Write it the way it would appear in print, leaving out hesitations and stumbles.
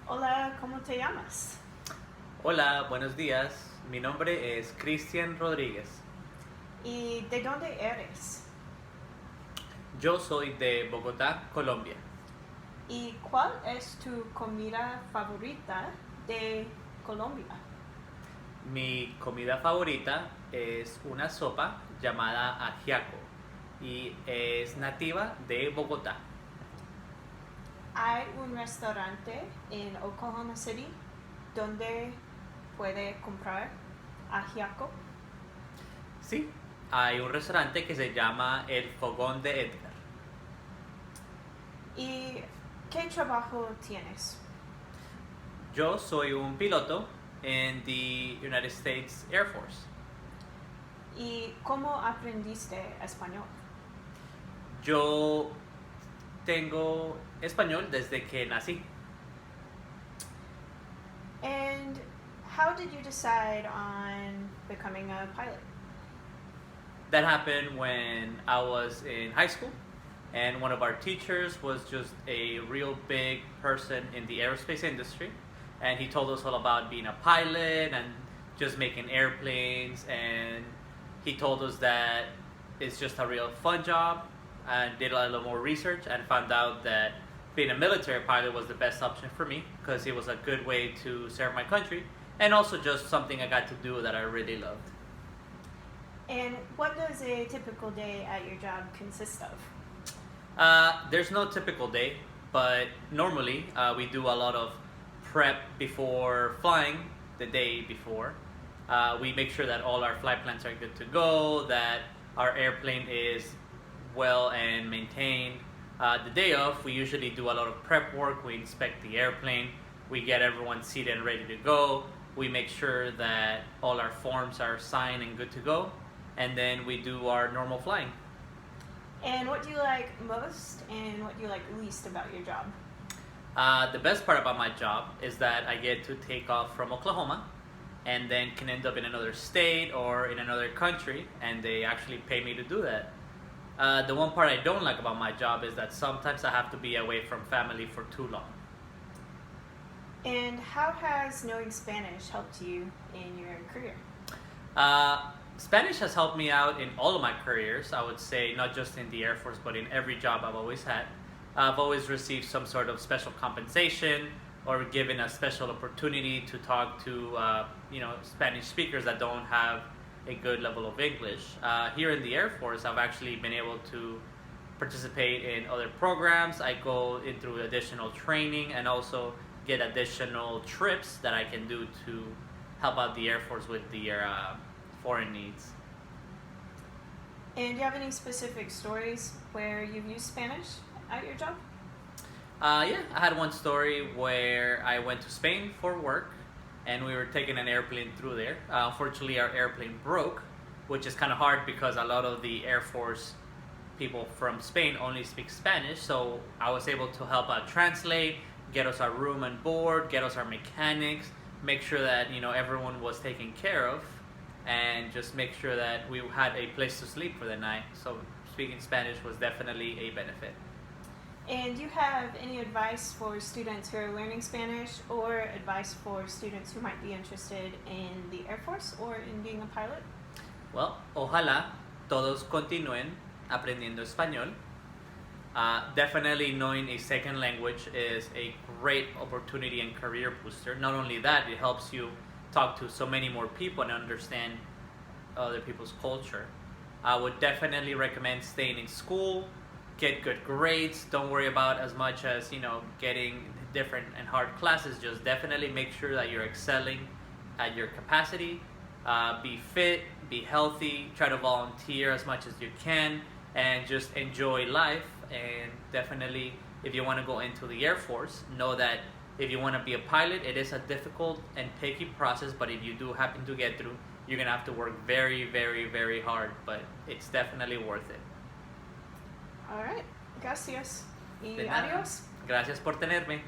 Hola, ¿cómo te llamas? Hola, buenos días. Mi nombre es Cristian Rodríguez. ¿Y de dónde eres? Yo soy de Bogotá, Colombia. ¿Y cuál es tu comida favorita de Colombia? Mi comida favorita es una sopa llamada ajiaco y es nativa de Bogotá. Hay un restaurante en Oklahoma City donde puede comprar ajiaco. Sí, hay un restaurante que se llama El Fogón de Edgar. ¿Y qué trabajo tienes? Yo soy un piloto en the United States Air Force. ¿Y cómo aprendiste español? Yo tengo español desde que nací. And how did you decide on becoming a pilot? That happened when I was in high school, and one of our teachers was just a real big person in the aerospace industry, and he told us all about being a pilot and just making airplanes, and he told us that it's just a real fun job, and did a little more research and found out that being a military pilot was the best option for me because it was a good way to serve my country and also just something I got to do that I really loved. And what does a typical day at your job consist of? There's no typical day, but normally we do a lot of prep before flying the day before. We make sure that all our flight plans are good to go, that our airplane is well and maintained. The day of, we usually do a lot of prep work. We inspect the airplane, we get everyone seated and ready to go. We make sure that all our forms are signed and good to go, and then we do our normal flying. And what do you like most and what do you like least about your job? The best part about my job is that I get to take off from Oklahoma and then can end up in another state or in another country, and they actually pay me to do that. The one part I don't like about my job is that sometimes I have to be away from family for too long. And how has knowing Spanish helped you in your career? Spanish has helped me out in all of my careers, I would say, not just in the Air Force, but in every job I've always had. I've always received some sort of special compensation or given a special opportunity to talk to Spanish speakers that don't have a good level of English. Here in the Air Force, I've actually been able to participate in other programs. I go into additional training and also get additional trips that I can do to help out the Air Force with their foreign needs. And do you have any specific stories where you've used Spanish at your job? Yeah, I had one story where I went to Spain for work and we were taking an airplane through there. Unfortunately, our airplane broke, which is kind of hard because a lot of the Air Force people from Spain only speak Spanish. So I was able to help out translate, get us our room and board, get us our mechanics, make sure that everyone was taken care of, and just make sure that we had a place to sleep for the night. So speaking Spanish was definitely a benefit. And do you have any advice for students who are learning Spanish or advice for students who might be interested in the Air Force or in being a pilot? Well, ojalá todos continúen aprendiendo español. Definitely knowing a second language is a great opportunity and career booster. Not only that, it helps you talk to so many more people and understand other people's culture. I would definitely recommend staying in school, get good grades. Don't worry about as much as getting different and hard classes. Just definitely make sure that you're excelling at your capacity. Be fit, be healthy, try to volunteer as much as you can, and just enjoy life. And definitely, if you want to go into the Air Force, know that if you want to be a pilot, it is a difficult and picky process, but if you do happen to get through, you're going to have to work very, very, very hard, but it's definitely worth it. All right. Gracias. Y De nada. adiós. Gracias por tenerme.